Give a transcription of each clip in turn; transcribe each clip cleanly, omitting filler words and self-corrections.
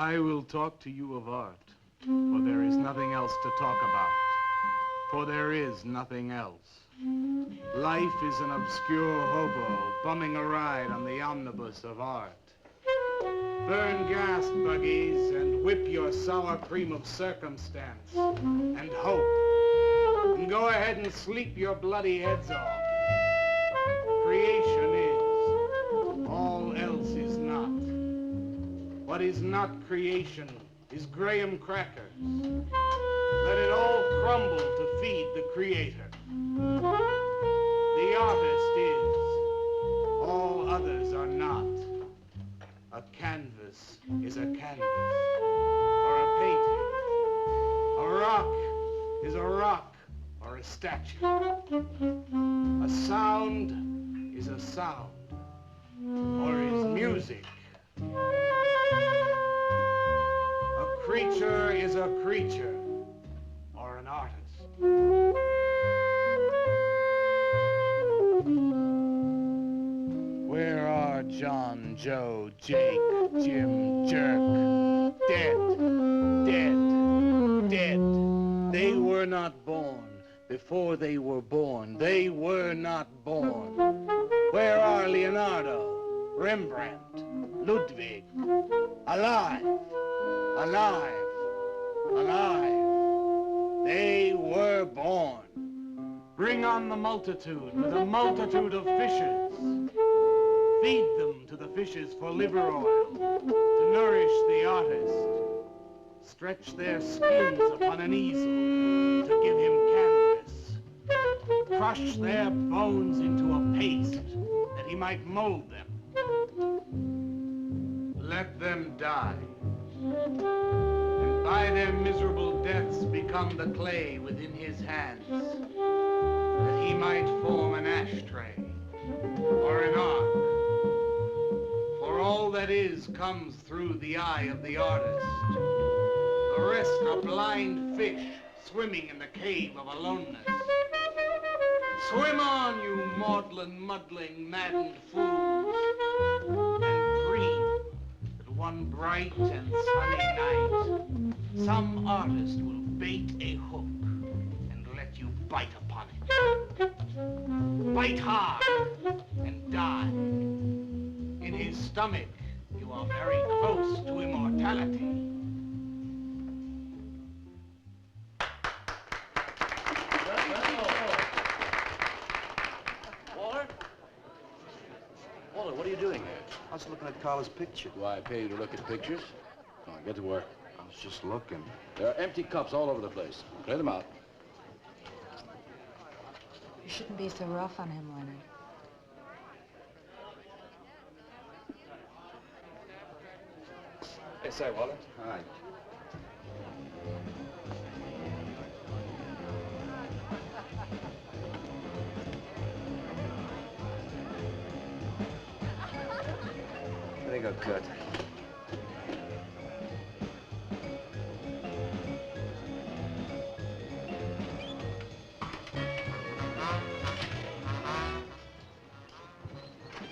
I will talk to you of art, for there is nothing else to talk about. For there is nothing else. Life is an obscure hobo bumming a ride on the omnibus of art. Burn gas buggies and whip your sour cream of circumstance and hope. And go ahead and sleep your bloody heads off. Creation is. All else is not. What is not creation is graham crackers. Let it all crumble to feed the creator. The artist is. All others are not. A canvas is a canvas, or a painting. A rock is a rock, or a statue. A sound is a sound, or is music. A creature is a creature, or an artist. Where are John, Joe, Jake, Jim, Jerk? Dead, dead, dead. They were not born. Before they were born, they were not born. Where are Leonardo, Rembrandt, Ludwig? Alive, alive, alive. They were born. Bring on the multitude with a multitude of fishes. Feed them to the fishes for liver oil, to nourish the artist. Stretch their skins upon an easel to give him canvas. Crush their bones into a paste that he might mold them. Let them die. And by their miserable deaths become the clay within his hands, that he might form an ashtray or an ark. For all that is comes through the eye of the artist. The rest are blind fish swimming in the cave of aloneness. Swim on, you maudlin, muddling, maddened fools, and dream that one bright and sunny night some artist will bait a hook and let you bite upon it. Bite hard and die. In his stomach, you are very close to immortality. Walter, what are you doing here? I was looking at Carla's picture. Do I pay you to look at pictures? Come on, get to work. I was just looking. There are empty cups all over the place. Clear them out. You shouldn't be so rough on him, Leonard. Hey, say, Walter. Hi. There you go, Kurt.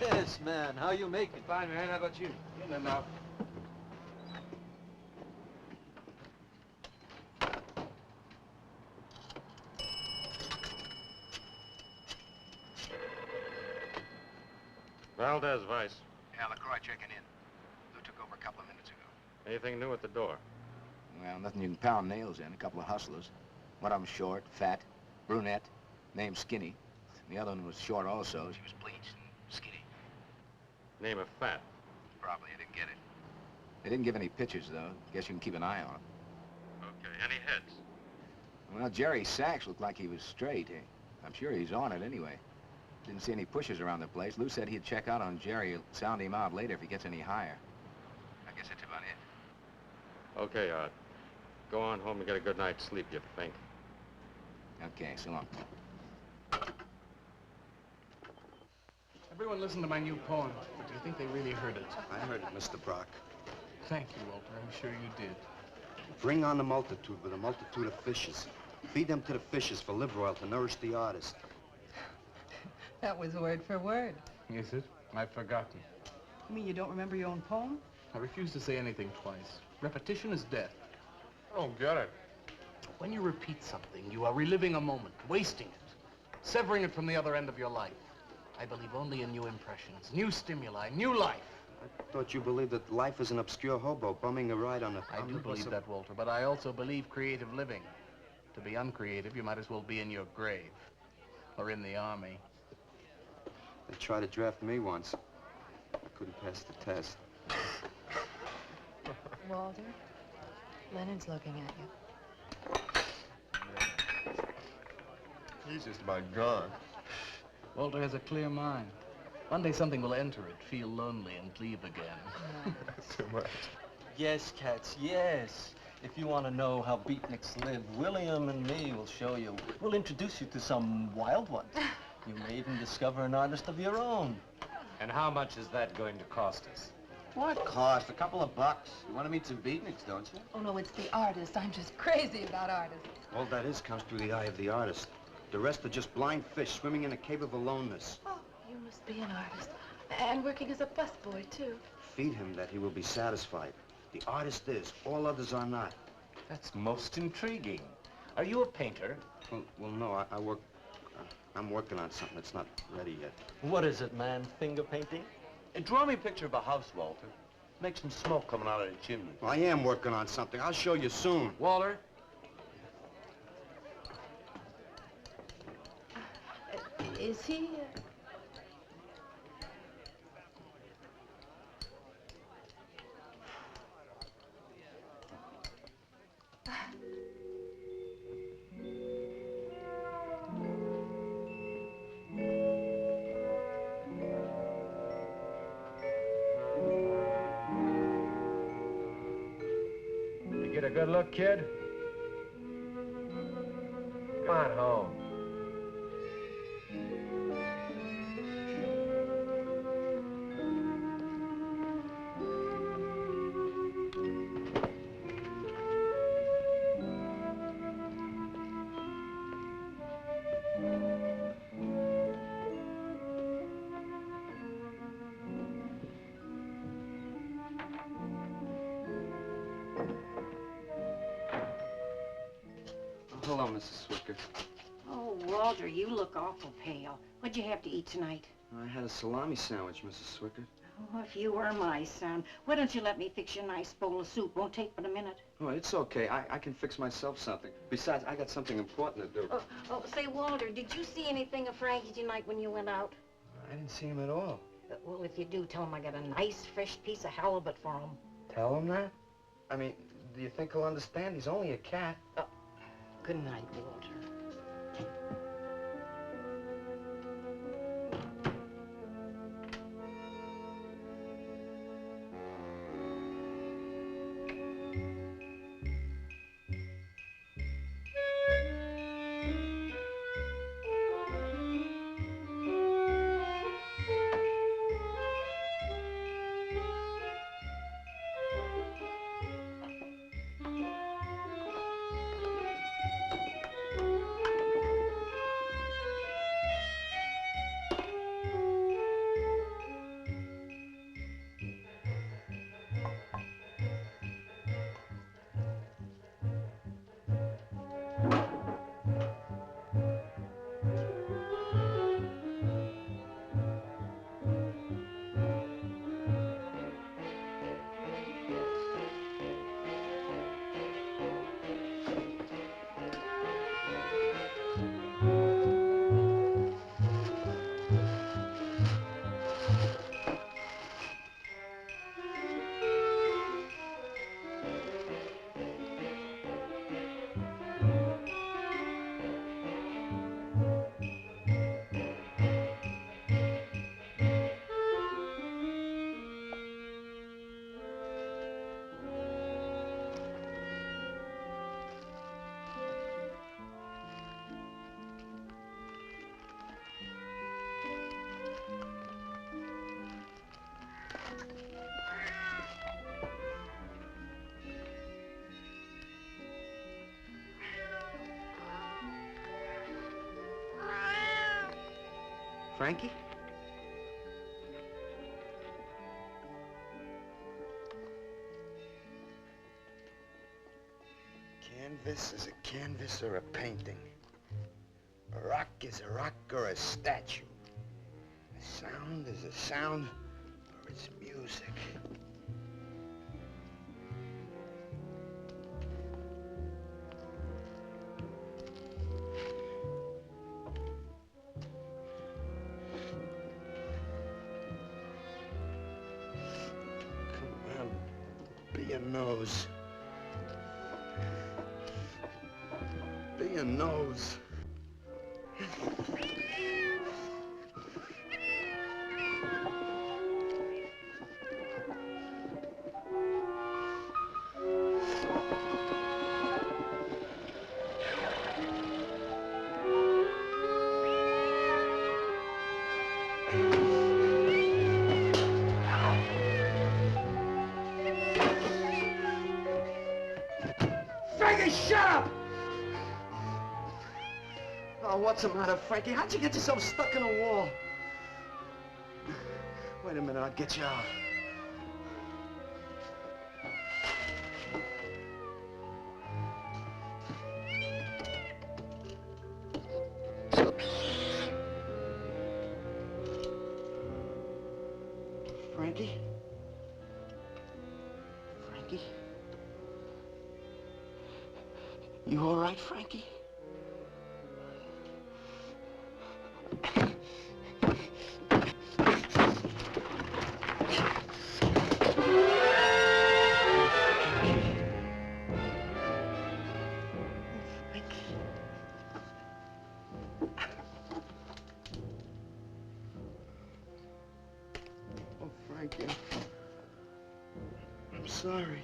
Yes, man. How you making? Fine, man. How about you? In and out. Valdez, Vice. Yeah, LaCroix checking in. Lou took over a couple of minutes ago. Anything new at the door? Well, nothing you can pound nails in. A couple of hustlers. One of them short, fat, brunette, named Skinny. And the other one was short also. She was bleached and skinny. Name of Fat. Probably, I didn't get it. They didn't give any pictures, though. Guess you can keep an eye on them. Okay. Any heads? Well, Jerry Sachs looked like he was straight. I'm sure he's on it anyway. Didn't see any pushers around the place. Lou said he'd check out on Jerry. He'll sound him out later if he gets any higher. I guess that's about it. Okay, Art. Go on home and get a good night's sleep, you think. Okay, so long. Everyone listen to my new poem. Do you think they really heard it? I heard it, Mr. Brock. Thank you, Walter. I'm sure you did. Bring on the multitude with a multitude of fishes. Feed them to the fishes for liver oil to nourish the artist. That was word for word. Is it? I've forgotten. You mean you don't remember your own poem? I refuse to say anything twice. Repetition is death. I don't get it. When you repeat something, you are reliving a moment, wasting it, severing it from the other end of your life. I believe only in new impressions, new stimuli, new life. I thought you believed that life is an obscure hobo bumming a ride on a... I do believe that, Walter, but I also believe creative living. To be uncreative, you might as well be in your grave or in the army. They tried to draft me once. I couldn't pass the test. Walter, Leonard's looking at you. He's just about gone. Walter has a clear mind. One day something will enter it, feel lonely, and leave again. Too much. Yes, cats, yes. If you want to know how beatniks live, William and me will show you. We'll introduce you to some wild ones. You may even discover an artist of your own. And how much is that going to cost us? What cost? A couple of bucks. You want to meet some beatniks, don't you? Oh, no, it's the artist. I'm just crazy about artists. All that is comes through the eye of the artist. The rest are just blind fish swimming in a cave of aloneness. Oh, you must be an artist. And working as a busboy, too. Feed him that he will be satisfied. The artist is. All others are not. That's most intriguing. Are you a painter? Well, no, I work... I'm working on something that's not ready yet. What is it, man? Finger painting? Draw me a picture of a house, Walter. Make some smoke coming out of the chimney. Well, I am working on something. I'll show you soon. Walter? Is he... You get a good look, kid? Come on home. Hello, Mrs. Swicker. Oh, Walter, you look awful pale. What'd you have to eat tonight? I had a salami sandwich, Mrs. Swicker. Oh, if you were my son, why don't you let me fix you a nice bowl of soup? Won't take but a minute. Oh, it's okay. I can fix myself something. Besides, I got something important to do. Say, Walter, did you see anything of Frankie tonight when you went out? I didn't see him at all. Well, if you do, tell him I got a nice, fresh piece of halibut for him. Tell him that? I mean, do you think he'll understand? He's only a cat. Good night, Walter. Frankie? canvas is a canvas or a painting. A rock is a rock or a statue. A sound is a sound or it's music. Come on, be a nose. Be a nose. Frankie, shut up! Oh, what's the matter, Frankie? How'd you get yourself stuck in a wall? Wait a minute, I'll get you out. Frankie? Frankie? You all right, Frankie? Oh, Frankie, I'm sorry.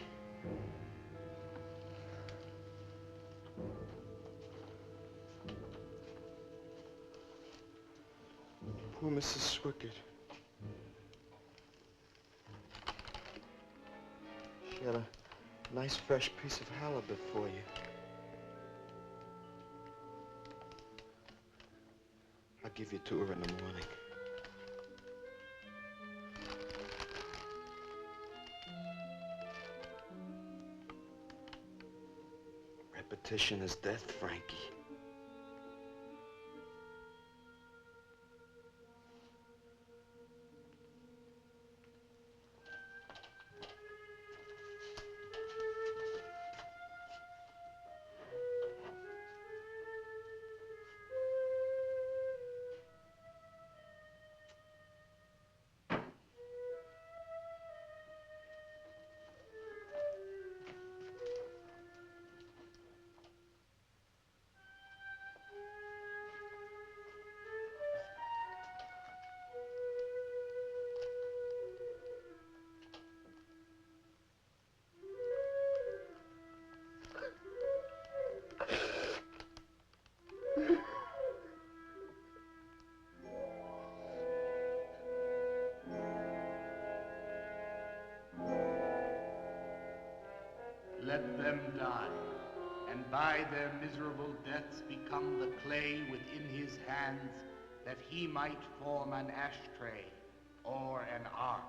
Poor Mrs. Swickett. She had a nice fresh piece of halibut for you. I'll give you to her in the morning. Repetition is death, Frankie. Let them die, and by their miserable deaths become the clay within his hands, that he might form an ashtray or an ark.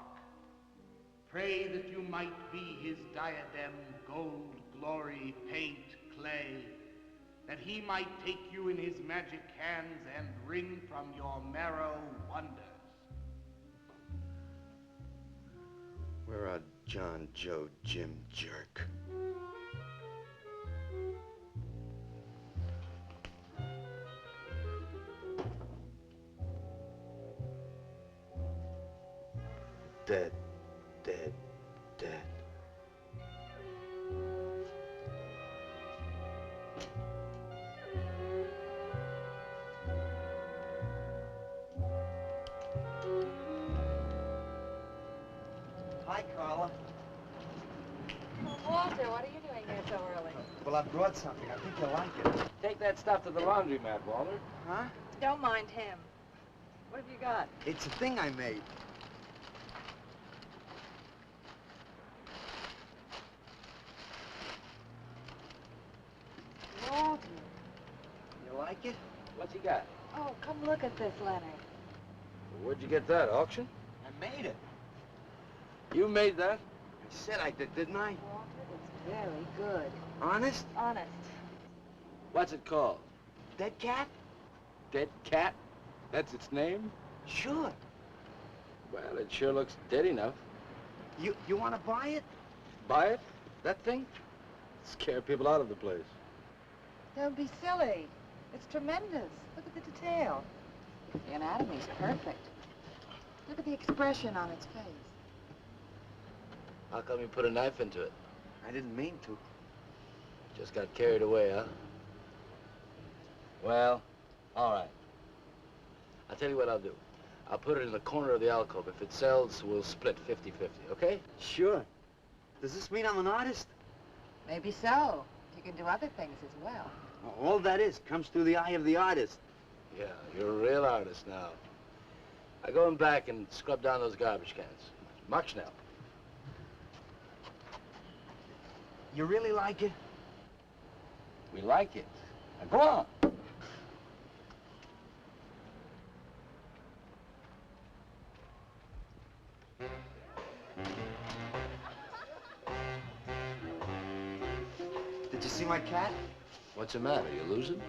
Pray that you might be his diadem, gold, glory, paint, clay, that he might take you in his magic hands and wring from your marrow wonders. Where are John, Joe, Jim, Jerk? Dead, dead, dead. Hi, Carla. Walter, what are you doing here so early? Well, I brought something. I think you'll like it. Take that stuff to the laundromat, Walter. Huh? Don't mind him. What have you got? It's a thing I made. Walter. You like it? What's he got? Oh, come look at this, Leonard. Where'd you get that, auction? I made it. You made that? I said I did, didn't I? Walter, it's very good. Honest? Honest. What's it called? Dead cat? Dead cat? That's its name? Sure. Well, it sure looks dead enough. You want to buy it? Buy it? That thing? Scare people out of the place. Don't be silly. It's tremendous. Look at the detail. The anatomy's perfect. Look at the expression on its face. How come you put a knife into it? I didn't mean to. Just got carried away, huh? Well, all right. I'll tell you what I'll do. I'll put it in the corner of the alcove. If it sells, we'll split 50-50, okay? Sure. Does this mean I'm an artist? Maybe so. You can do other things as well. All that is comes through the eye of the artist. Yeah, you're a real artist now. I go in back and scrub down those garbage cans. March now. You really like it? We like it. Now go on. Did you see my cat? What's the matter? You losing?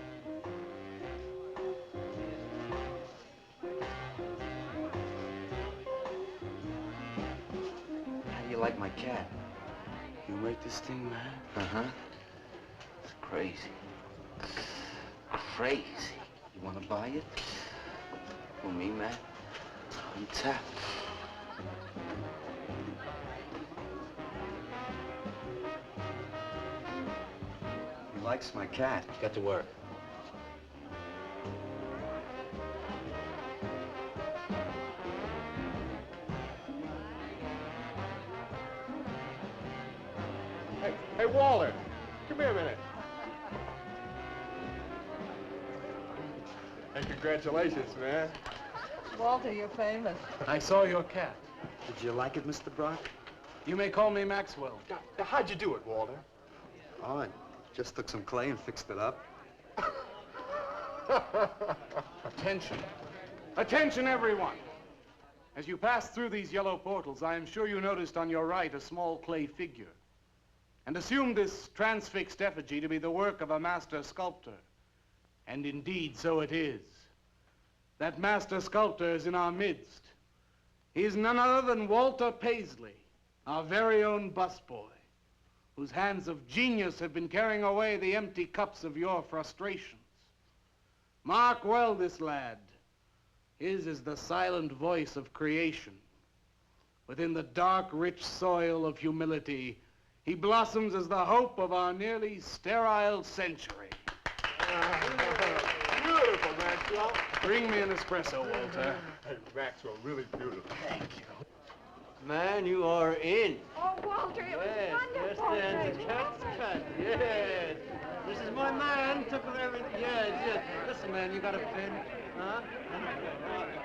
How do you like my cat? You make this thing, man? Uh-huh. It's crazy. Crazy. You want to buy it? For me, man? I'm tapped. He likes my cat. Get to work. Hey, Walter, come here a minute. Hey, congratulations, man. Walter, you're famous. I saw your cat. Did you like it, Mr. Brock? You may call me Maxwell. Now, how'd you do it, Walter? Oh, I just took some clay and fixed it up. Attention. Attention, everyone. As you pass through these yellow portals, I am sure you noticed on your right a small clay figure, and assumed this transfixed effigy to be the work of a master sculptor. And indeed, so it is. That master sculptor is in our midst. He is none other than Walter Paisley, our very own busboy, whose hands of genius have been carrying away the empty cups of your frustrations. Mark well this lad. His is the silent voice of creation. Within the dark, rich soil of humility, he blossoms as the hope of our nearly sterile century. Beautiful, Maxwell. Bring me an espresso, Walter. Hey, Maxwell, really beautiful. Thank you. Man, you are in. Oh, Walter, it was Yes, wonderful. yes, cat's cut. Yes. This is my man. Took with everything. Yes, yes. Listen, man, you got a pen? Huh?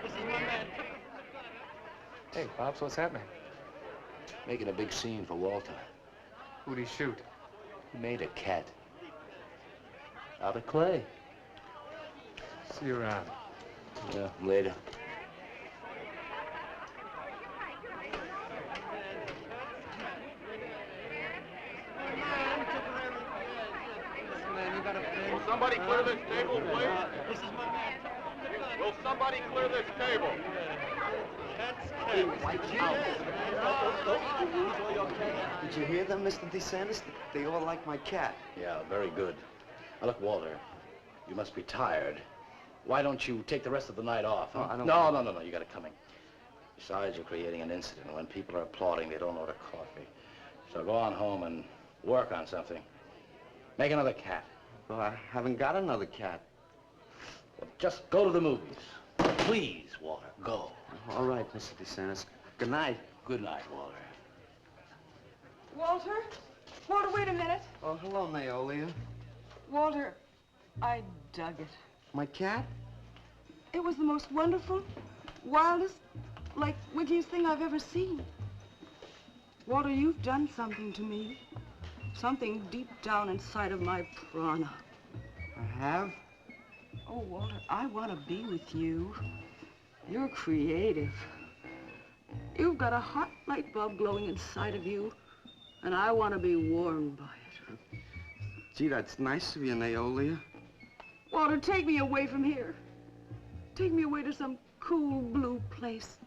This is my man. Hey, Pops, what's happening? Making a big scene for Walter. Who'd he shoot? He made a cat. Out of clay. See you around. Yeah, later. Will somebody clear this table, please? This is my man. Will somebody clear this table? Did you hear them, Mr. DeSantis? They all like my cat. Yeah, very good. Now, look, Walter, you must be tired. Why don't you take the rest of the night off? Huh? Oh, I don't No, you got it coming. Besides, you're creating an incident. When people are applauding, they don't order coffee. So go on home and work on something. Make another cat. Well, I haven't got another cat. Well, just go to the movies. Please, Walter, go. All right, Mr. DeSantis. Good night. Good night, Walter. Walter? Walter, wait a minute. Oh, hello, Naolia. Walter, I dug it. My cat? It was the most wonderful, wildest, like, wittiest thing I've ever seen. Walter, you've done something to me. Something deep down inside of my prana. I have? Oh, Walter, I want to be with you. You're creative. You've got a hot light bulb glowing inside of you, and I want to be warmed by it. Gee, that's nice of you, Naolia. Walter, take me away from here. Take me away to some cool blue place.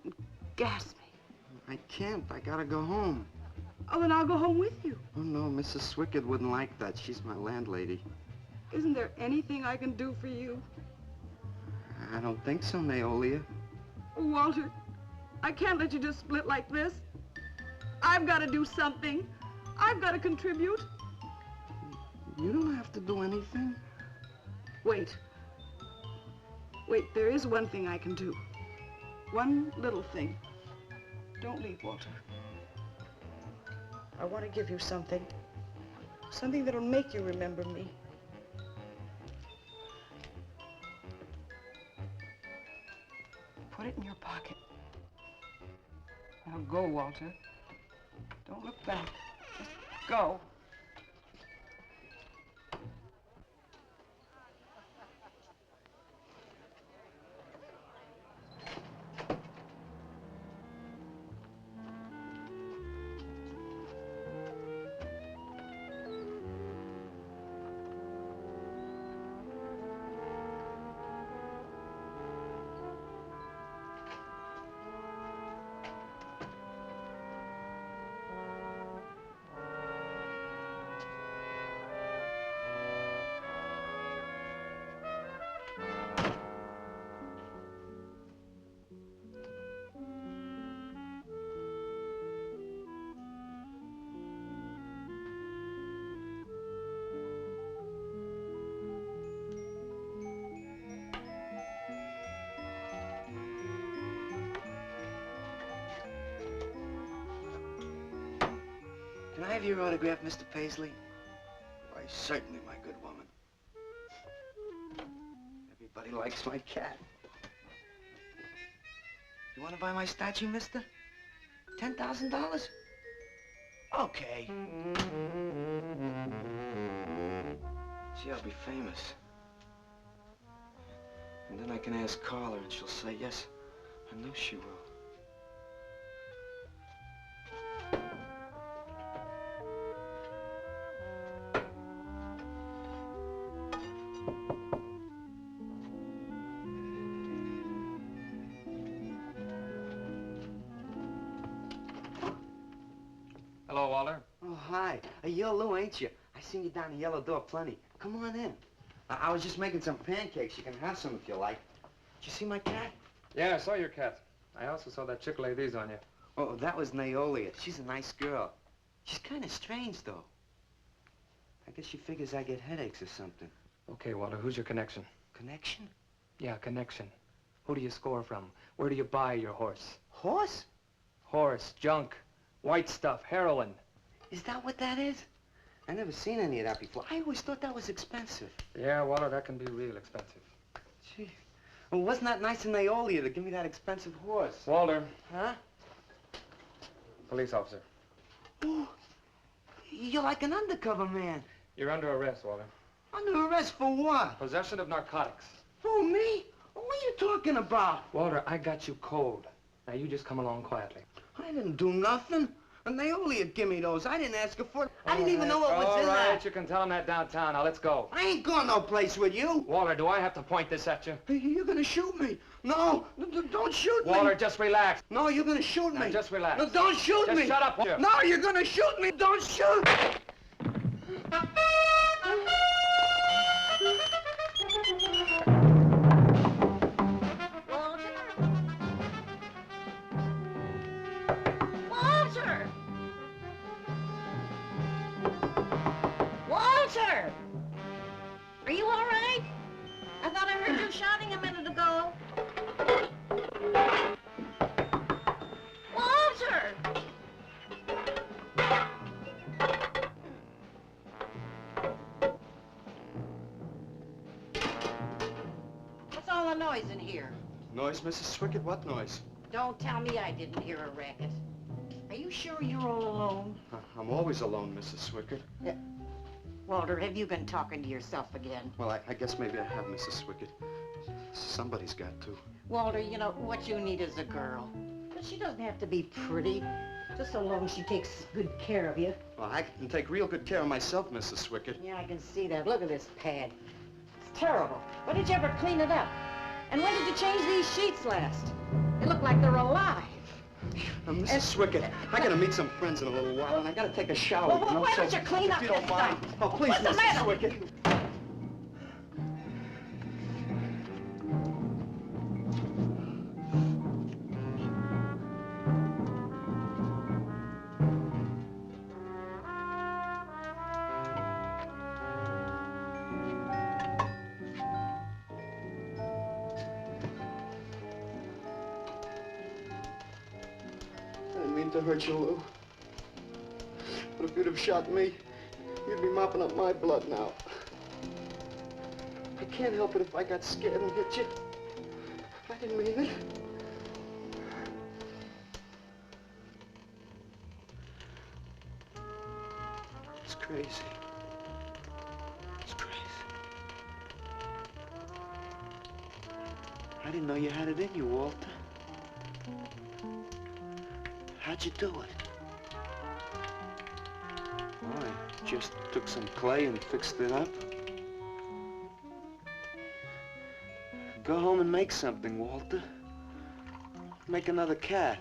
And gas me. I can't. I gotta go home. Oh, then I'll go home with you. Oh, no, Mrs. Swickard wouldn't like that. She's my landlady. Isn't there anything I can do for you? I don't think so, Naolia. Walter, I can't let you just split like this. I've got to do something. I've got to contribute. You don't have to do anything. Wait. Wait, there is one thing I can do. One little thing. Don't leave, Walter. I want to give you something. Something that'll make you remember me. Put it in your pocket. Now go, Walter. Don't look back. Just go. Can I have your autograph, Mr. Paisley? Why, certainly, my good woman. Everybody likes my cat. You want to buy my statue, mister? $10,000? Okay. Gee, I'll be famous. And then I can ask Carla, and she'll say yes. I know she will. Hello, Walter. Oh, hi. You're Lou, ain't you? I seen you down the yellow door plenty. Come on in. I was just making some pancakes. You can have some if you like. Did you see my cat? Yeah, I saw your cat. I also saw that chick lay these on you. Oh, that was Naolia. She's a nice girl. She's kind of strange, though. I guess she figures I get headaches or something. Okay, Walter, who's your connection? Connection? Yeah, connection. Who do you score from? Where do you buy your horse? Horse? Horse, junk, white stuff, heroin. Is that what that is? I never seen any of that before. I always thought that was expensive. Yeah, Walter, that can be real expensive. Gee. Well, wasn't that nice of Naolia to give me that expensive horse? Walter. Huh? Police officer. Oh, you're like an undercover man. You're under arrest, Walter. Under arrest for what? Possession of narcotics. For me? What are you talking about? Walter, I got you cold. Now you just come along quietly. I didn't do nothing. And Naolia give me those. I didn't ask her for it. I didn't even know what was in there. All right, you can tell him that downtown. Now, let's go. I ain't going no place with you. Walter, do I have to point this at you? You're gonna shoot me. No, don't shoot me. Walter, just relax. No, you're gonna shoot me. Now, just relax. No, don't shoot me. Just shut up, Walter. No, you're gonna shoot me. Don't shoot. Walter! Are you all right? I thought I heard you shouting a minute ago. Walter! What's all the noise in here? Noise, Mrs. Swickard? What noise? Don't tell me I didn't hear a racket. Are you sure you're all alone? I'm always alone, Mrs. Swickard. Walter, have you been talking to yourself again? Well, I guess maybe I have, Mrs. Swickard. Somebody's got to. Walter, you know, what you need is a girl. But she doesn't have to be pretty, just so long as she takes good care of you. Well, I can take real good care of myself, Mrs. Swickard. Yeah, I can see that. Look at this pad. terrible. When did you ever clean it up? And when did you change these sheets last? They look like they're alive. Now, Mrs. Swickett, I gotta meet some friends in a little while, and I gotta take a shower. Well, why don't you clean up if you don't this mind. stuff? Oh, please, What's the Mrs. matter? Swickett. I didn't mean to hurt you, Lou. But if you'd have shot me, you'd be mopping up my blood now. I can't help it if I got scared and hit you. I didn't mean it. It's crazy. It's crazy. I didn't know you had it in you, Walter. How'd you do it? Oh, I just took some clay and fixed it up. Go home and make something, Walter. Make another cat.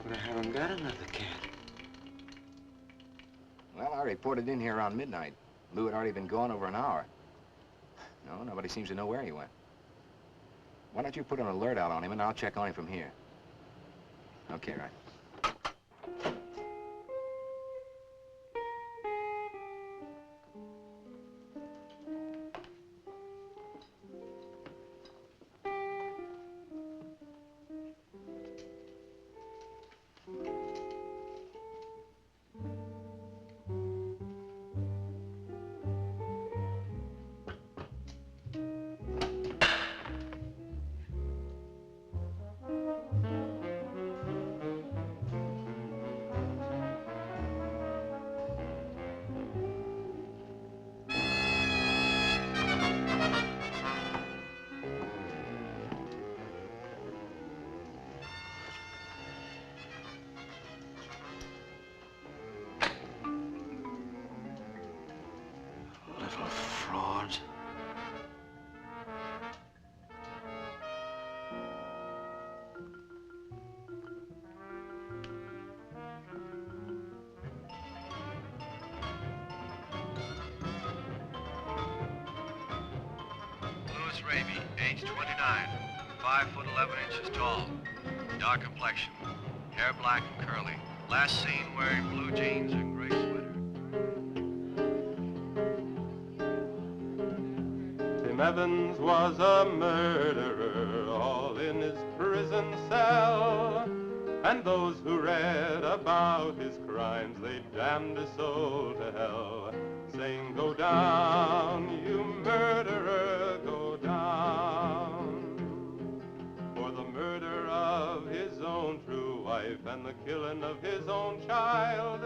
But I haven't got another cat. Well, I reported in here around midnight. Lou had already been gone over an hour. No, nobody seems to know where he went. Why don't you put an alert out on him, and I'll check on him from here. Okay, right. Fraud. Louis Raby, age 29, 5 foot 11 inches tall, dark complexion, hair black and curly. Last seen wearing blue jeans and gray sweater. Tim Evans was a murderer, all in his prison cell. And those who read about his crimes, they damned his soul to hell, saying, "Go down, you murderer, go down." For the murder of his own true wife and the killing of his own child,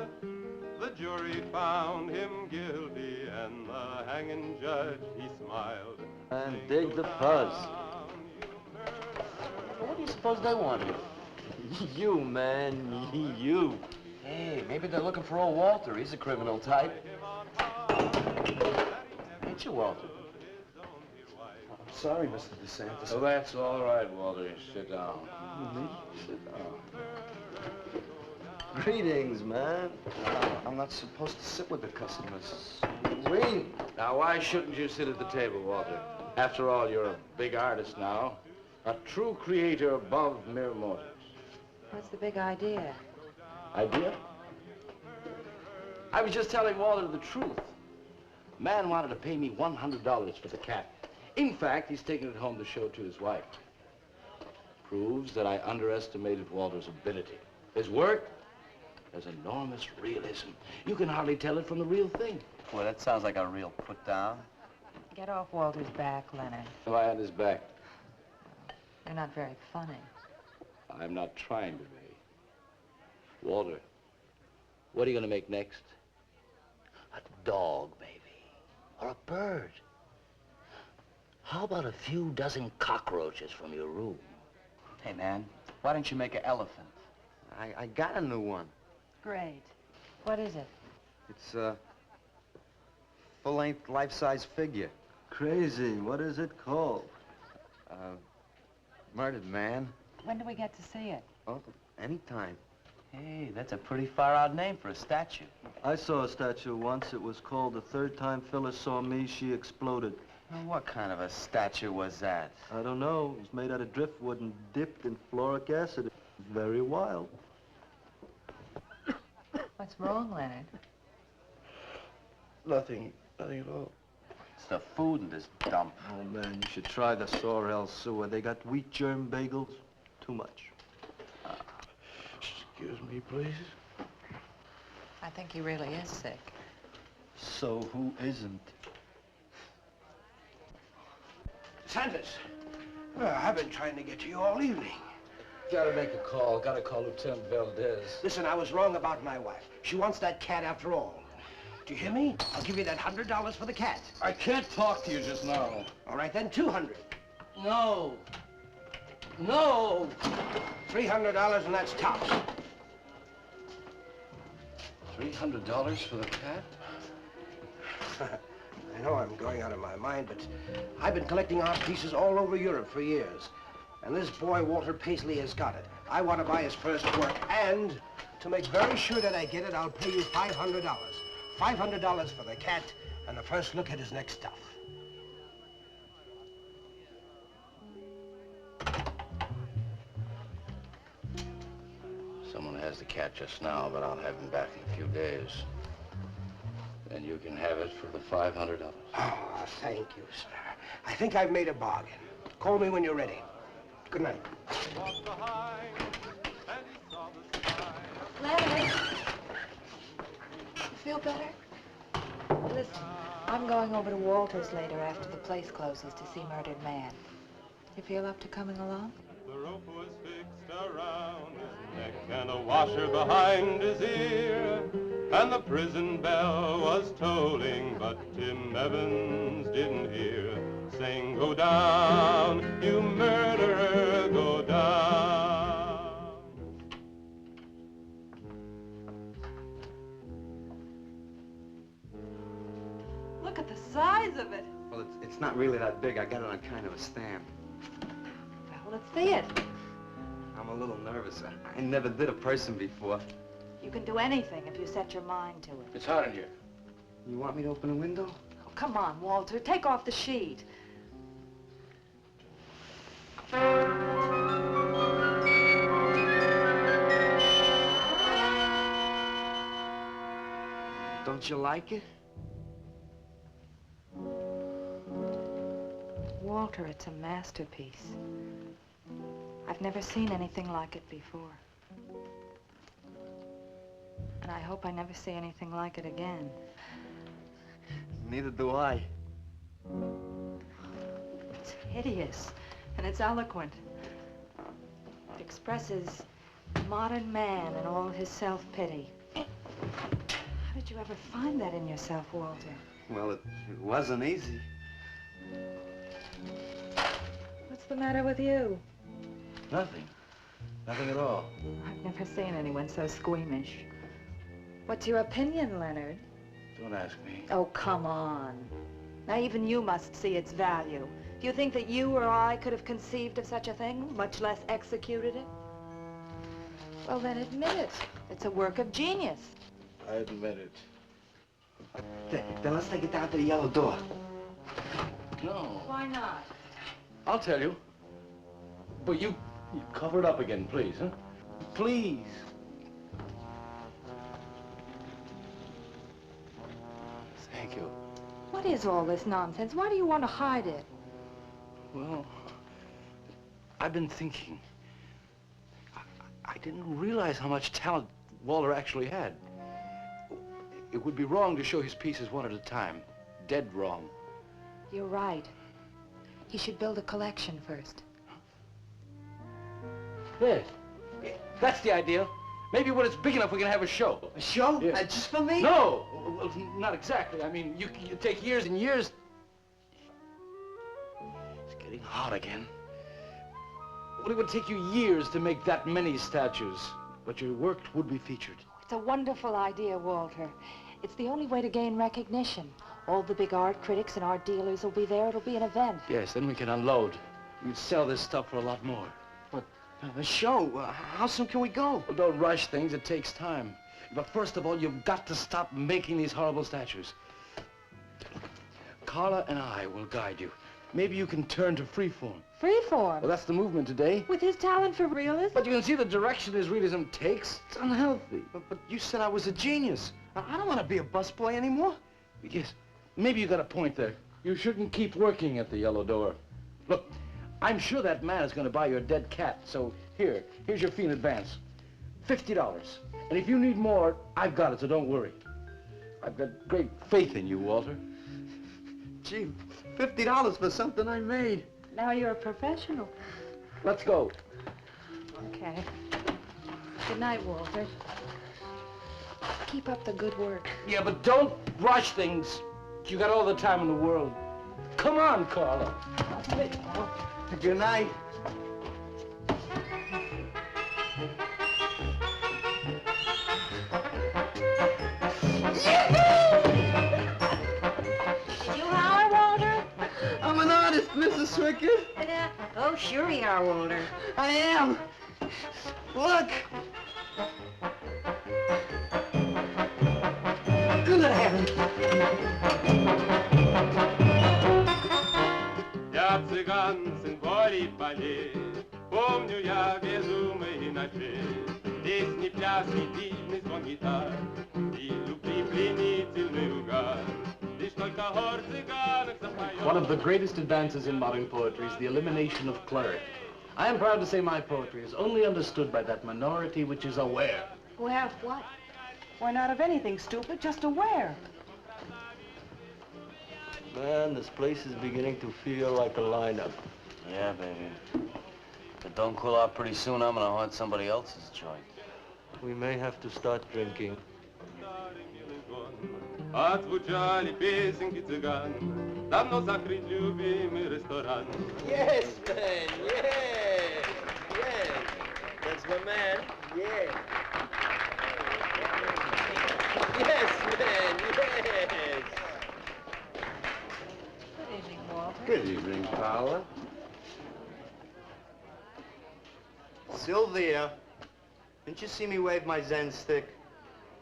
the jury found him guilty, and the hanging judge, he smiled. And dig the fuzz. What do you suppose they wanted? You, man, you. Hey, maybe they're looking for old Walter. He's a criminal type. Ain't you, Walter? I'm sorry, Mr. DeSantis. Oh, that's all right, Walter. Sit down. Me? Sit down. Greetings, man. I'm not supposed to sit with the customers. Wait. Now, why shouldn't you sit at the table, Walter? After all, you're a big artist now. A true creator above mere mortals. What's the big idea? Idea? I was just telling Walter the truth. Man wanted to pay me $100 for the cat. In fact, he's taking it home to show to his wife. Proves that I underestimated Walter's ability. His work has enormous realism. You can hardly tell it from the real thing. Well, that sounds like a real put-down. Get off Walter's back, Leonard. Am I on his back? You're not very funny. I'm not trying to be. Walter, what are you going to make next? A dog, maybe. Or a bird. How about a few dozen cockroaches from your room? Hey, man, Why don't you make an elephant? I got a new one. Great. What is it? It's a full-length, life-size figure. Crazy. What is it called? Murdered man. When do we get to see it? Oh, anytime. Hey, that's a pretty far-out name for a statue. I saw a statue once. It was called The Third Time Phyllis Saw Me, She Exploded. Now, what kind of a statue was that? I don't know. It was made out of driftwood and dipped in fluoric acid. Very wild. What's wrong, Leonard? Nothing at all. It's the food in this dump. Oh, man, you should try the Sorrel sewer. They got wheat germ bagels. Too much. Excuse me, please. I think he really is sick. So who isn't? Sanders, I've been trying to get to you all evening. Gotta make a call. Gotta call Lieutenant Valdez. Listen, I was wrong about my wife. She wants that cat after all. Do you hear me? I'll give you that $100 for the cat. I can't talk to you just now. All right, then, $200. No. No. $300, and that's tops. $300 for the cat? I know I'm going out of my mind, but I've been collecting art pieces all over Europe for years. And this boy, Walter Paisley, has got it. I want to buy his first work, and to make very sure that I get it, I'll pay you $500. $500 for the cat, and the first look at his next stuff. Someone has the cat just now, but I'll have him back in a few days. Then you can have it for the $500. Oh, thank you, sir. I think I've made a bargain. Call me when you're ready. Good night. Leonard, you feel better? Listen, I'm going over to Walter's later after the place closes to see Murdered Man. You feel up to coming along? The rope was fixed around his neck and a washer behind his ear, and the prison bell was tolling, but Tim Evans didn't hear. Saying, go down, you murderer, go down. Look at the size of it. Well, it's not really that big. I got it on kind of a stand. Well, let's see it. I'm a little nervous. I never did a person before. You can do anything if you set your mind to it. It's hot in here. You want me to open a window? Oh, come on, Walter. Take off the sheet. Don't you like it? Walter, it's a masterpiece. I've never seen anything like it before. And I hope I never see anything like it again. Neither do I. It's hideous, and it's eloquent. It expresses modern man and all his self-pity. How did you ever find that in yourself, Walter? Well, it wasn't easy. What's the matter with you? Nothing. Nothing at all. I've never seen anyone so squeamish. What's your opinion, Leonard? Don't ask me. Oh, come on. Now, even you must see its value. Do you think that you or I could have conceived of such a thing, much less executed it? Well, then admit it. It's a work of genius. I admit it. Then let's take it down to the yellow door. No. Why not? I'll tell you. But you cover it up again, please, huh? Please. Thank you. What is all this nonsense? Why do you want to hide it? Well, I've been thinking. I didn't realize how much talent Walter actually had. It would be wrong to show his pieces one at a time. Dead wrong. You're right. He should build a collection first. Yes. That's the idea. Maybe when it's big enough, we can have a show. A show? Yes. Just for me? No! Well, not exactly. I mean, you take years and years. It's getting hot again. Well, it would take you years to make that many statues, but your work would be featured. It's a wonderful idea, Walter. It's the only way to gain recognition. All the big art critics and art dealers will be there. It'll be an event. Yes, then we can unload. We'd sell this stuff for a lot more. But the show, how soon can we go? Well, don't rush things. It takes time. But first of all, you've got to stop making these horrible statues. Carla and I will guide you. Maybe you can turn to freeform. Freeform? Well, that's the movement today. With his talent for realism? But you can see the direction his realism takes. It's unhealthy. But you said I was a genius. I don't want to be a busboy anymore. Yes, maybe you got a point there. You shouldn't keep working at the Yellow Door. Look, I'm sure that man is going to buy your dead cat, so here's your fee in advance. $50. And if you need more, I've got it, so don't worry. I've got great faith in you, Walter. Gee, $50 for something I made. Now you're a professional. Let's go. Okay. Good night, Walter. Keep up the good work. Yeah, but don't rush things. You got all the time in the world. Come on, Carla. Good night. Did you holler, Walter? I'm an artist, Mrs. Swickett. Oh, sure you are, Walter. I am. Look. Good heavens. Я цыган, сын полей полей, помню я безумные ночи, песни, пляски, дивный звон гитар и любви пленительный угар. Лишь только хор цыганок запоет. One of the greatest advances in modern poetry is the elimination of cleric. I am proud to say my poetry is only understood by that minority which is aware. Aware of what? Why, not of anything, stupid, just aware. Man, this place is beginning to feel like a lineup. Yeah, baby. If it don't cool out pretty soon, I'm gonna haunt somebody else's joint. We may have to start drinking. Отзвучали песенки цыган, давно закрыт любимый ресторан. Yes, man, yeah, yeah. That's my man, yeah. Yes, man, yes. Good evening, Walter. Good evening, Paula. Sylvia, didn't you see me wave my Zen stick?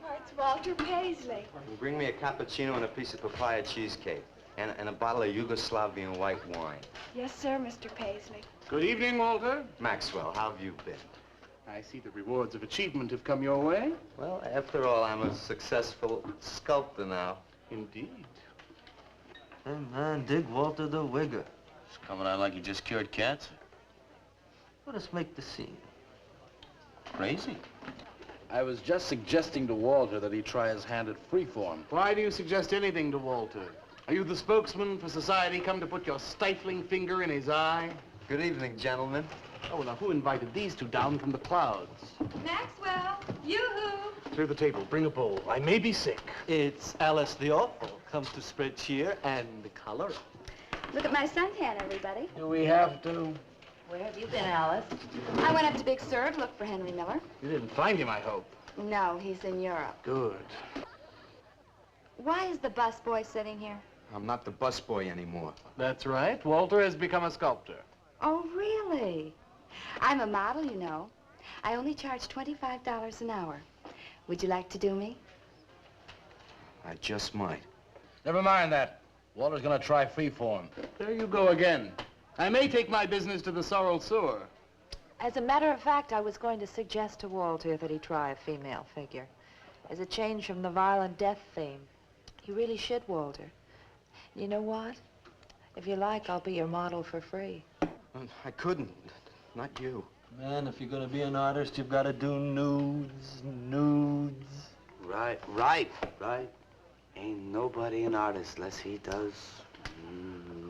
Oh, it's Walter Paisley. Bring me a cappuccino and a piece of papaya cheesecake. And a bottle of Yugoslavian white wine. Yes, sir, Mr. Paisley. Good evening, Walter. Maxwell, how have you been? I see the rewards of achievement have come your way. Well, after all, I'm a successful sculptor now. Indeed. Hey, man, dig Walter the Wigger. It's coming out like you just cured cancer. Let us make the scene. Crazy. I was just suggesting to Walter that he try his hand at freeform. Why do you suggest anything to Walter? Are you the spokesman for society come to put your stifling finger in his eye? Good evening, gentlemen. Oh, now who invited these two down from the clouds? Maxwell, yoo-hoo. Through the table, bring a bowl. I may be sick. It's Alice the Awful, comes to spread cheer and color. Look at my suntan, everybody. Do we have to? Where have you been, Alice? I went up to Big Sur to look for Henry Miller. You didn't find him, I hope. No, he's in Europe. Good. Why is the busboy sitting here? I'm not the busboy anymore. That's right. Walter has become a sculptor. Oh, really? I'm a model, you know. I only charge $25 an hour. Would you like to do me? I just might. Never mind that. Walter's gonna try freeform. There you go again. I may take my business to the sorrel sewer. As a matter of fact, I was going to suggest to Walter that he try a female figure. As a change from the violent death theme. He really should, Walter. You know what? If you like, I'll be your model for free. I couldn't. Not you. Man, if you're gonna be an artist, you've got to do nudes, nudes. Right. Ain't nobody an artist unless he does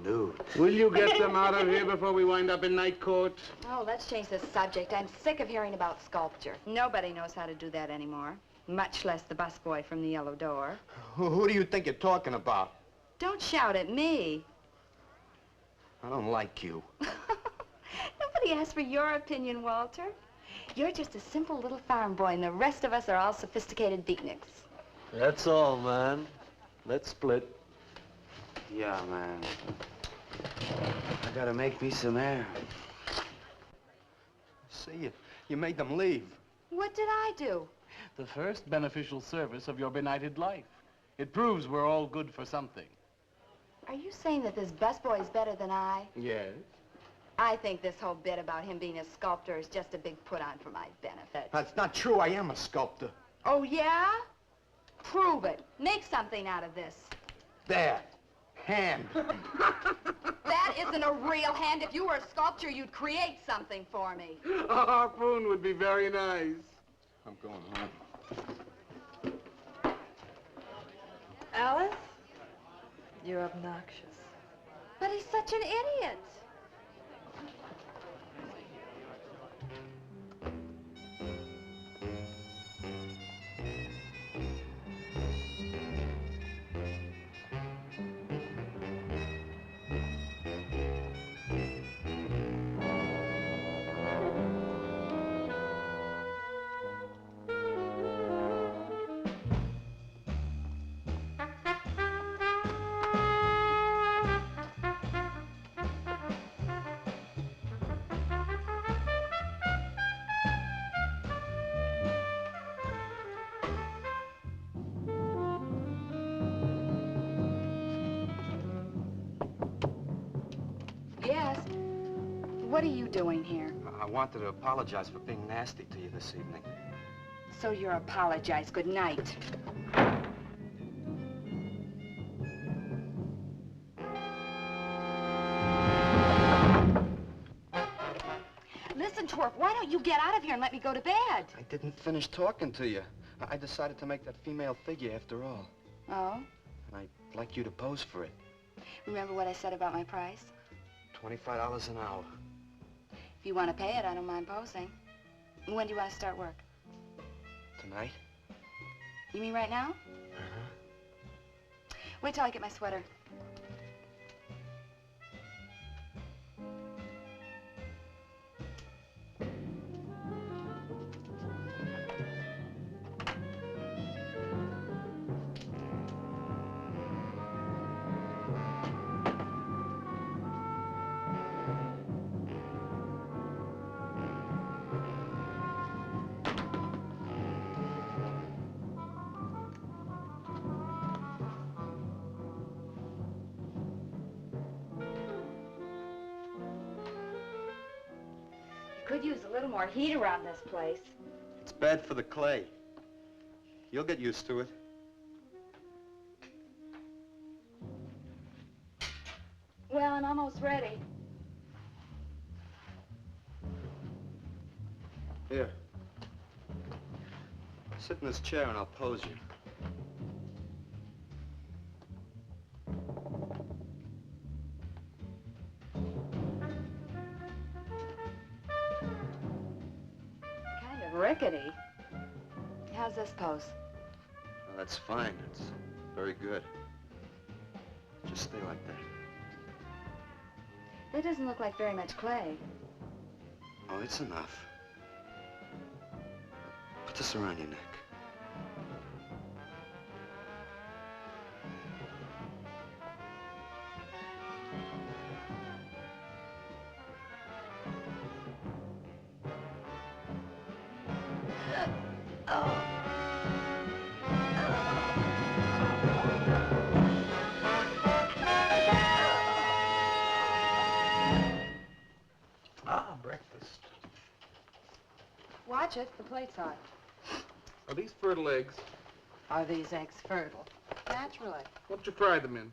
nudes. Will you get them out of here before we wind up in night court? Oh, let's change the subject. I'm sick of hearing about sculpture. Nobody knows how to do that anymore, much less the busboy from the Yellow Door. Who do you think you're talking about? Don't shout at me. I don't like you. No, but Nobody asked for your opinion, Walter. You're just a simple little farm boy, and the rest of us are all sophisticated beatniks. That's all, man. Let's split. Yeah, man. I gotta make me some air. See, you made them leave. What did I do? The first beneficial service of your benighted life. It proves we're all good for something. Are you saying that this busboy is better than I? Yes. I think this whole bit about him being a sculptor is just a big put-on for my benefit. That's not true. I am a sculptor. Oh, yeah? Prove it. Make something out of this. There. Hand. That isn't a real hand. If you were a sculptor, you'd create something for me. A harpoon would be very nice. I'm going home. Alice? You're obnoxious. But he's such an idiot. Yes. What are you doing here? I wanted to apologize for being nasty to you this evening. So you're apologize. Good night. Listen, Twerp, why don't you get out of here and let me go to bed? I didn't finish talking to you. I decided to make that female figure after all. Oh? And I'd like you to pose for it. Remember what I said about my price? $25 an hour. If you want to pay it, I don't mind posing. When do you want to start work? Tonight? You mean right now? Uh-huh. Wait till I get my sweater. Could use a little more heat around this place. It's bad for the clay. You'll get used to it. Well, I'm almost ready. Here. Sit in this chair and I'll pose you. Kind of rickety. How's this pose? Oh, that's fine. It's very good. Just stay like that. That doesn't look like very much clay. Oh, it's enough. Put this around your neck. Ah, breakfast. Watch it, the plate's hot. Are these fertile eggs? Are these eggs fertile? Naturally. What'd you fry them in?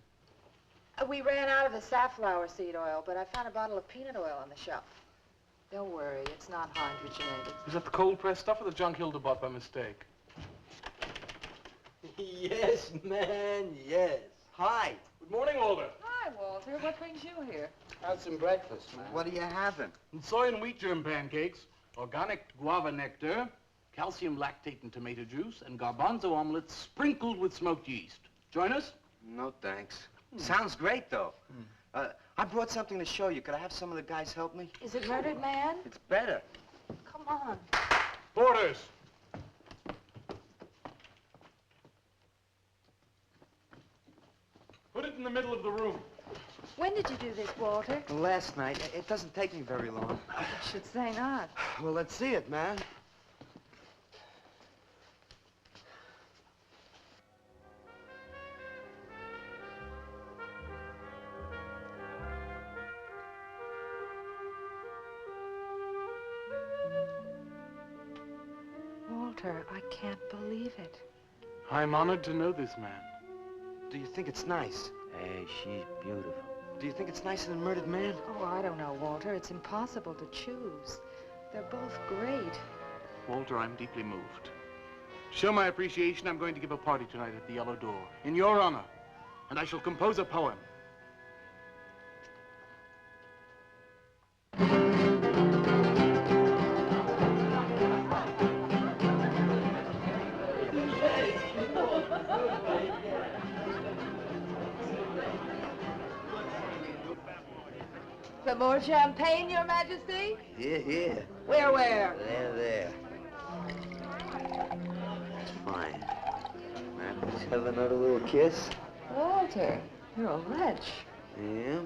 We ran out of the safflower seed oil, but I found a bottle of peanut oil on the shelf. Don't worry, it's not hydrogenated. Is that the cold-pressed stuff or the junk Hilda bought by mistake? Yes, man, yes. Hi. Good morning, Walter. Hi, Walter. What brings you here? How's some breakfast, man? What are you having? And soy and wheat germ pancakes, organic guava nectar, calcium lactate and tomato juice, and garbanzo omelets sprinkled with smoked yeast. Join us? No, thanks. Sounds great, though. I brought something to show you. Could I have some of the guys help me? Is it Murdered Man? It's better. Come on. Boarders! Put it in the middle of the room. When did you do this, Walter? Last night. It doesn't take me very long. I should say not. Well, let's see it, man. Walter, I can't believe it. I'm honored to know this man. Do you think it's nice? Hey, she's beautiful. Do you think it's nicer than Murdered Man? Oh, I don't know, Walter. It's impossible to choose. They're both great. Walter, I'm deeply moved. To show my appreciation, I'm going to give a party tonight at the Yellow Door, in your honor. And I shall compose a poem. Some more champagne, Your Majesty? Here, here. Where? There. It's fine. Man, let's have another little kiss. Walter, you're a lech. Yeah?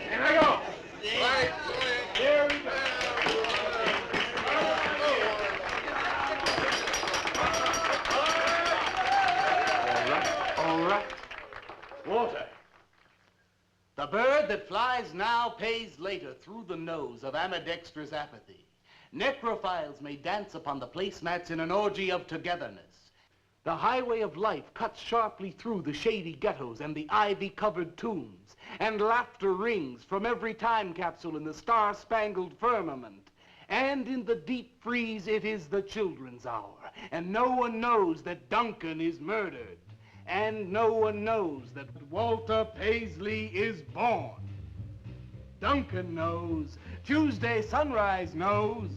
Here I go! Right. Here we go! All right. Walter. The bird that flies now pays later through the nose of ambidextrous apathy. Necrophiles may dance upon the placemats in an orgy of togetherness. The highway of life cuts sharply through the shady ghettos and the ivy-covered tombs, and laughter rings from every time capsule in the star-spangled firmament. And in the deep freeze, it is the children's hour, and no one knows that Duncan is murdered. And no one knows that Walter Paisley is born. Duncan knows. Tuesday Sunrise knows.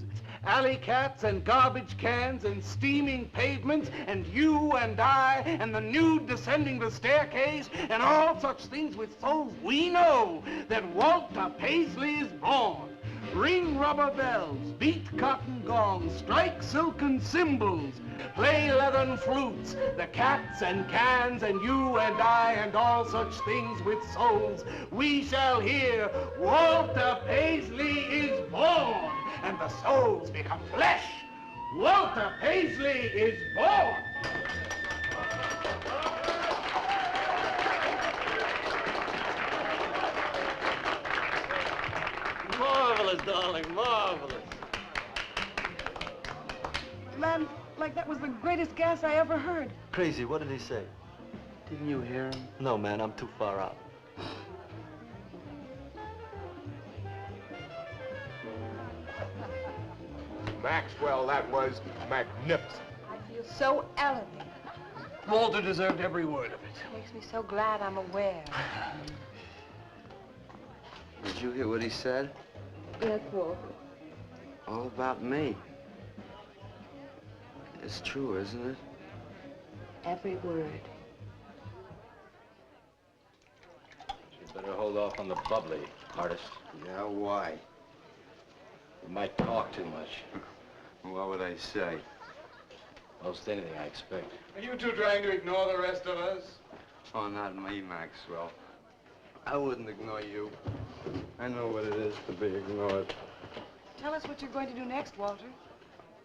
Alley cats and garbage cans and steaming pavements and you and I and the nude descending the staircase and all such things with souls, we know that Walter Paisley is born. Ring rubber bells, beat cotton gongs, strike silken cymbals, play leathern flutes, the cats and cans and you and I and all such things with souls. We shall hear Walter Paisley is born, and the souls become flesh. Walter Paisley is born. Marvelous, darling, marvelous. Man, like that was the greatest gas I ever heard. Crazy, what did he say? Didn't you hear him? No, man, I'm too far out. Maxwell, that was magnificent. I feel so elegant. Walter deserved every word of it. Makes me so glad I'm aware. Did you hear what he said? Yes, Walter. All about me. It's true, isn't it? Every word. You'd better hold off on the bubbly, artist. Yeah, why? You might talk too much. What would I say? Most anything, I expect. Are you two trying to ignore the rest of us? Oh, not me, Maxwell. I wouldn't ignore you. I know what it is to be ignored. Tell us what you're going to do next, Walter.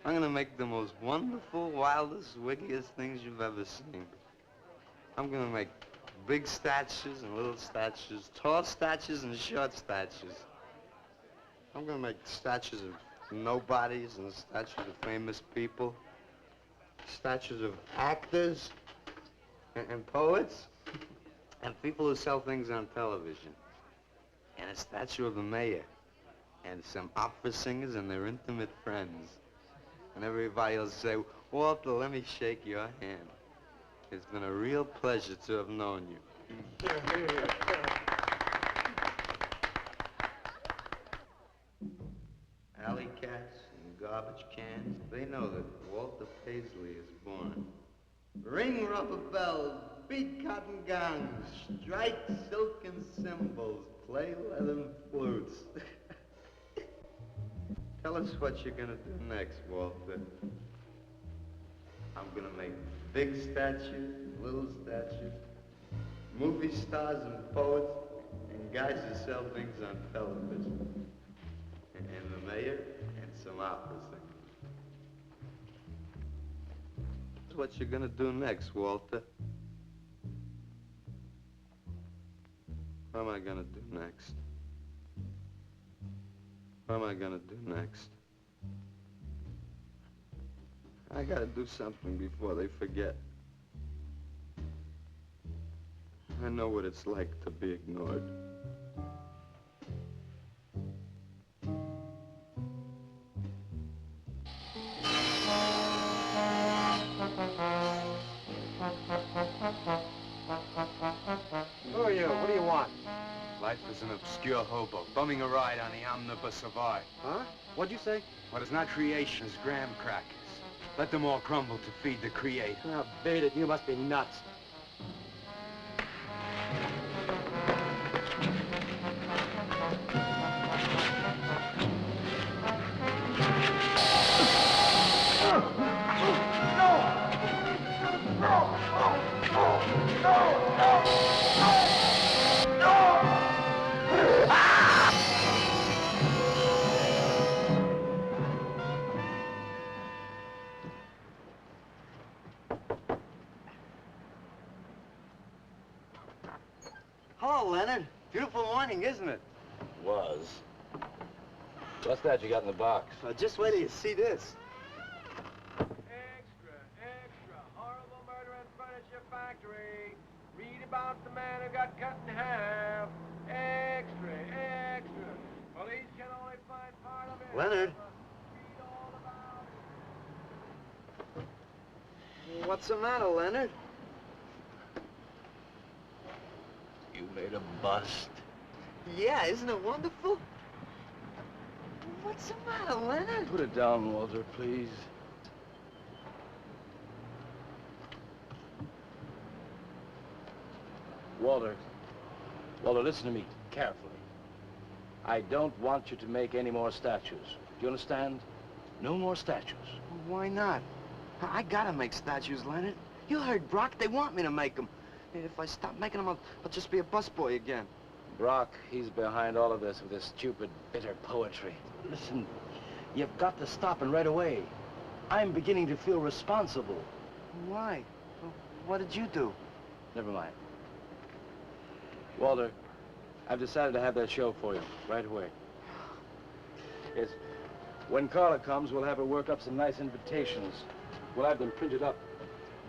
I'm gonna make the most wonderful, wildest, wickedest things you've ever seen. I'm gonna make big statues and little statues, tall statues and short statues. I'm gonna make statues of nobodies and statues of famous people, statues of actors and poets and people who sell things on television, and a statue of the mayor and some opera singers and their intimate friends. And everybody will say, Walter, let me shake your hand. It's been a real pleasure to have known you. Alley cats and garbage cans, they know that Walter Paisley is born. Ring rubber bells, beat cotton gongs, strike silken cymbals, play leathern flutes. Tell us what you're gonna do next, Walter. I'm gonna make big statues, little statues, movie stars and poets, and guys who sell things on television. And the mayor and some opera singers. That's what you're gonna do next, Walter. What am I gonna do next? What am I gonna do next? I gotta do something before they forget. I know what it's like to be ignored. Who are you? What do you want? Life is an obscure hobo, bumming a ride on the omnibus of art. Huh? What'd you say? What is not creation is graham crackers. Let them all crumble to feed the creator. Oh, beat it. You must be nuts. Hello, Leonard. Beautiful morning, isn't it? Was. What's that you got in the box? Just wait till you see this. Extra, extra, horrible murder in furniture factory. Read about the man who got cut in half. Extra, extra. Police can only find part of it. Leonard. Read all about it. What's the matter, Leonard? You made a bust. Yeah, isn't it wonderful? What's the matter, Leonard? Put it down, Walter, please. Walter, listen to me carefully. I don't want you to make any more statues. Do you understand? No more statues. Why not? I gotta make statues, Leonard. You heard Brock. They want me to make them. If I stop making them, I'll just be a busboy again. Brock, he's behind all of this with his stupid, bitter poetry. Listen, you've got to stop and right away. I'm beginning to feel responsible. Why? What did you do? Never mind. Walter, I've decided to have that show for you right away. Yes. When Carla comes, we'll have her work up some nice invitations. We'll have them printed up.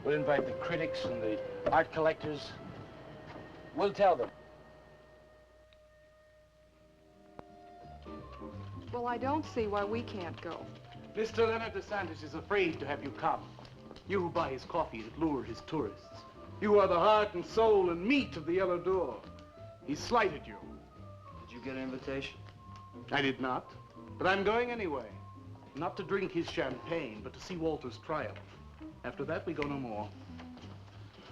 We'll invite the critics and the art collectors. We'll tell them. Well, I don't see why we can't go. Mr. Leonard DeSantis is afraid to have you come. You who buy his coffee that lure his tourists. You are the heart and soul and meat of the Yellow Door. He slighted you. Did you get an invitation? I did not, but I'm going anyway. Not to drink his champagne, but to see Walter's triumph. After that, we go no more.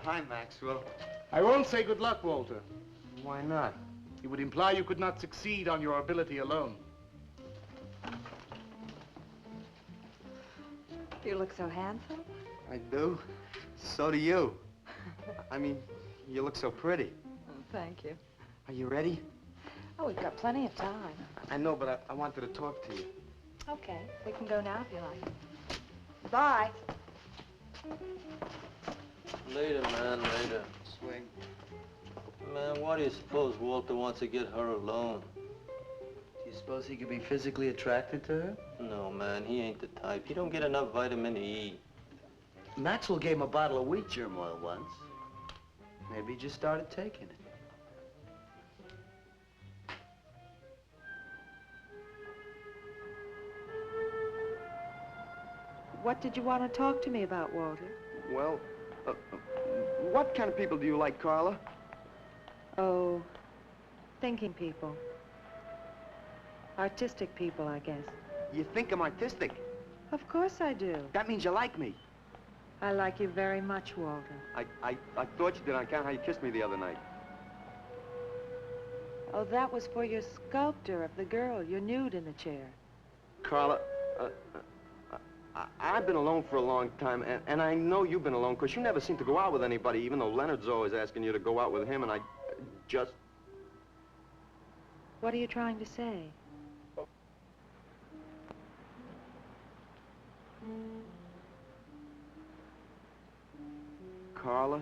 Hi, Maxwell. I won't say good luck, Walter. Why not? It would imply you could not succeed on your ability alone. You look so handsome. I do. So do you. I mean, you look so pretty. Oh, thank you. Are you ready? Oh, we've got plenty of time. I know, but I wanted to talk to you. Okay, we can go now if you like. Bye. Later, man, later. Swing. Man, why do you suppose Walter wants to get her alone? Do you suppose he could be physically attracted to her? No, man, he ain't the type. He don't get enough vitamin E. Maxwell gave him a bottle of wheat germ oil once. Maybe he just started taking it. What did you want to talk to me about, Walter? Well, what kind of people do you like, Carla? Oh, thinking people. Artistic people, I guess. You think I'm artistic? Of course I do. That means you like me. I like you very much, Walter. I thought you did on account of how you kissed me the other night. Oh, that was for your sculptor of the girl, your nude in the chair. Carla, I've been alone for a long time, and I know you've been alone, because you never seem to go out with anybody, even though Leonard's always asking you to go out with him, and I just... What are you trying to say? Carla,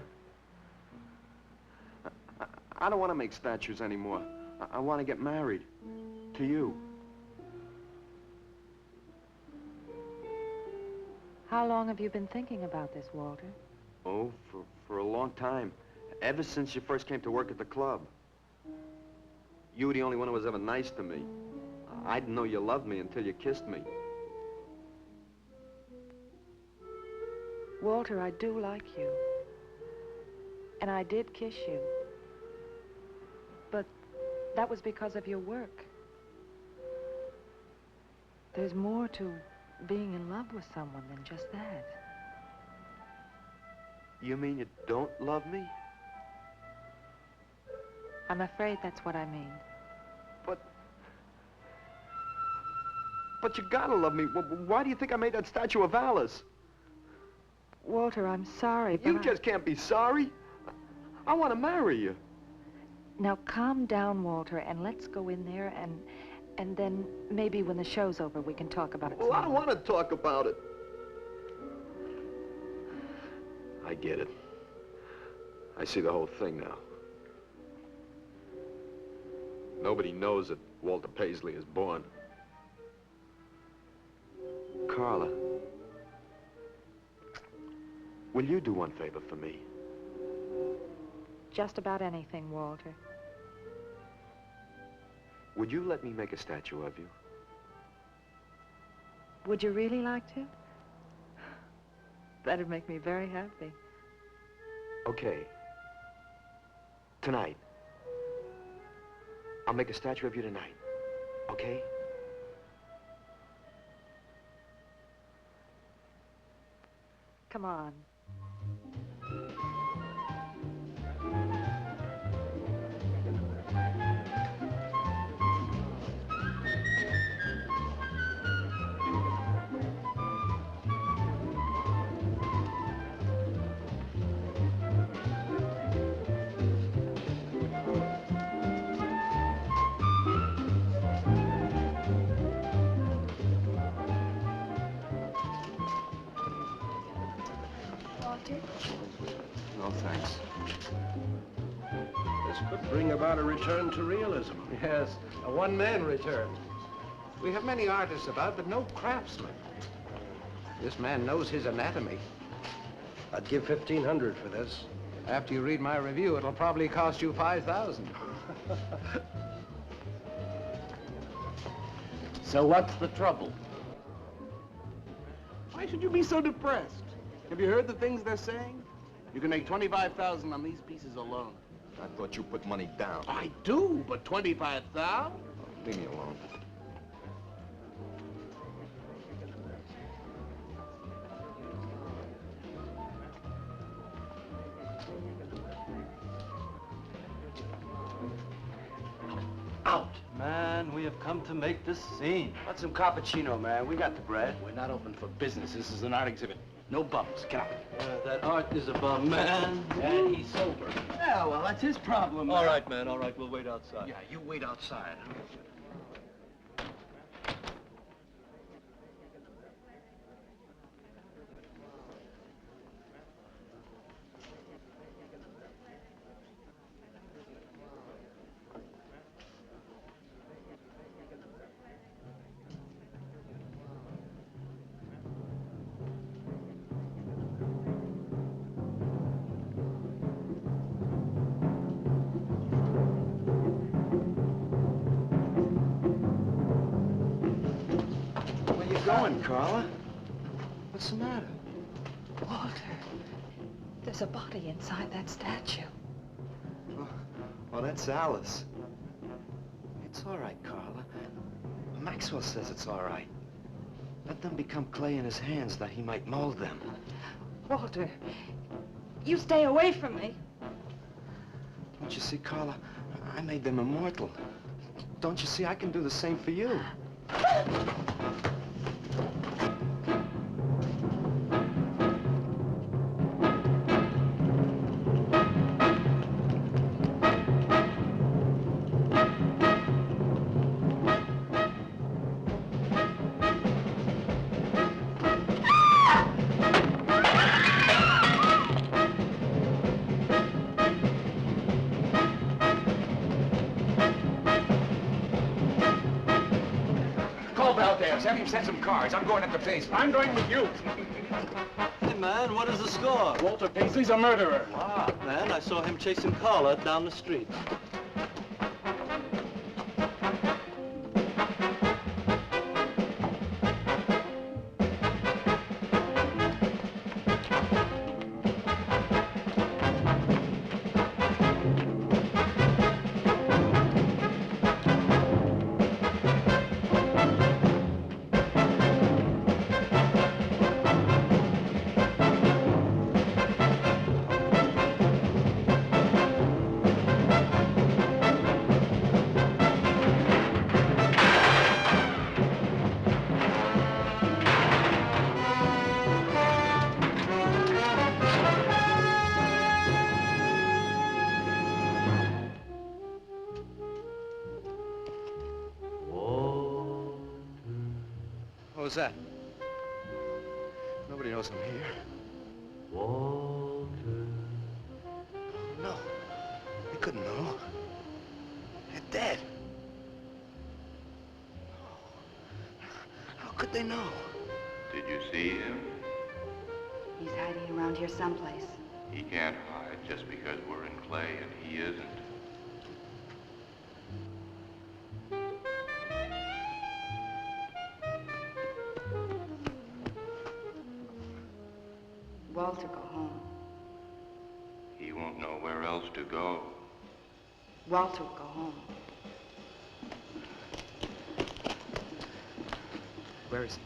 I don't want to make statues anymore. I want to get married. To you. How long have you been thinking about this, Walter? Oh, for a long time. Ever since you first came to work at the club. You were the only one who was ever nice to me. I didn't know you loved me until you kissed me. Walter, I do like you. And I did kiss you. But that was because of your work. There's more to being in love with someone than just that. You mean you don't love me? I'm afraid that's what I mean. But you gotta love me. Why do you think I made that statue of Alice? Walter, I'm sorry, but You just can't be sorry. I want to marry you. Now calm down, Walter, and let's go in there and then maybe when the show's over we can talk about it. Well, I don't want to talk about it. I get it. I see the whole thing now. Nobody knows that Walter Paisley is born. Carla, will you do one favor for me? Just about anything, Walter. Would you let me make a statue of you? Would you really like to? That'd make me very happy. Okay. Tonight. I'll make a statue of you tonight. Okay? Come on. No, thanks. This could bring about a return to realism. Yes, a one-man return. We have many artists about, but no craftsmen. This man knows his anatomy. I'd give $1,500 for this. After you read my review, it'll probably cost you $5,000. So what's the trouble? Why should you be so depressed? Have you heard the things they're saying? You can make $25,000 on these pieces alone. I thought you put money down. I do, but $25,000? Leave me alone. Out! Man, we have come to make this scene. Want some cappuccino, man? We got the bread. We're not open for business. This is an art exhibit. No bums. Get out. That art is a bum, man. And he's sober. Yeah, well, that's his problem, man. All right, man, all right. We'll wait outside. Yeah, you wait outside. Going, Carla? What's the matter? Walter, there's a body inside that statue. Oh, that's Alice. It's all right, Carla. Maxwell says it's all right. Let them become clay in his hands that he might mold them. Walter, you stay away from me. Don't you see, Carla? I made them immortal. Don't you see, I can do the same for you. Have him set some cards. I'm going up the base. I'm going with you. Hey, man, what is the score? Walter Paisley's a murderer. Wow, man, I saw him chasing Carla down the street. What was that? Nobody knows I'm here. Walter. No. They couldn't know. They're dead. How could they know? Did you see him? He's hiding around here someplace. He can't hide just because we're in clay and he isn't. Walter, go home. He won't know where else to go. Walter, go home. Where is he?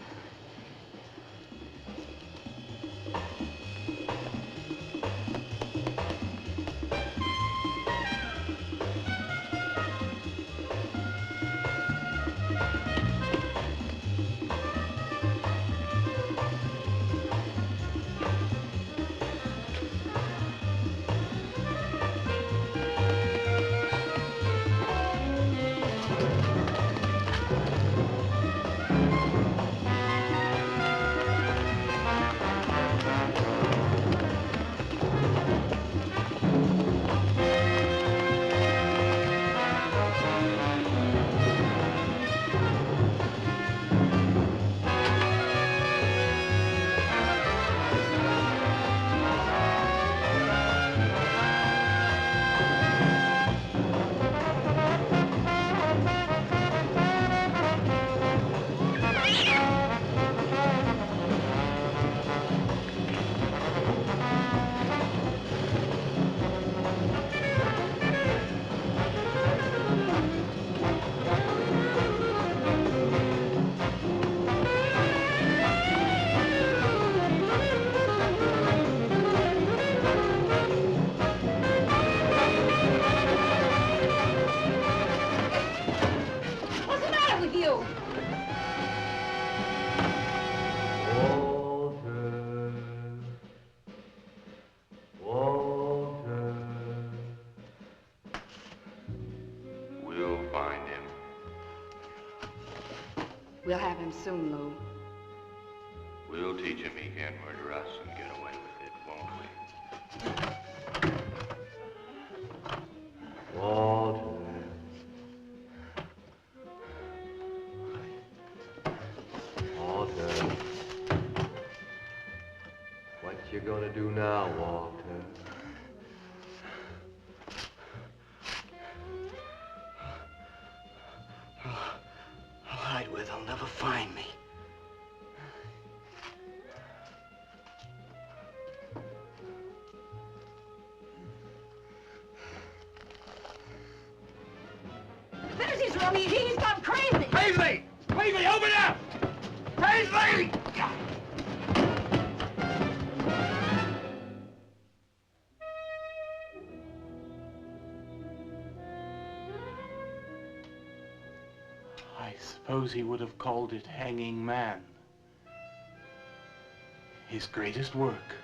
We'll have him soon, Lou. We'll teach him he can't murder us and get away with it, won't we? Walter. Walter. What you gonna do now, Walter? I'll hide where they'll never find me. There's his rummy. He's gone crazy. Paisley! Paisley, open up! Paisley! I suppose he would have called it Hanging Man. His greatest work.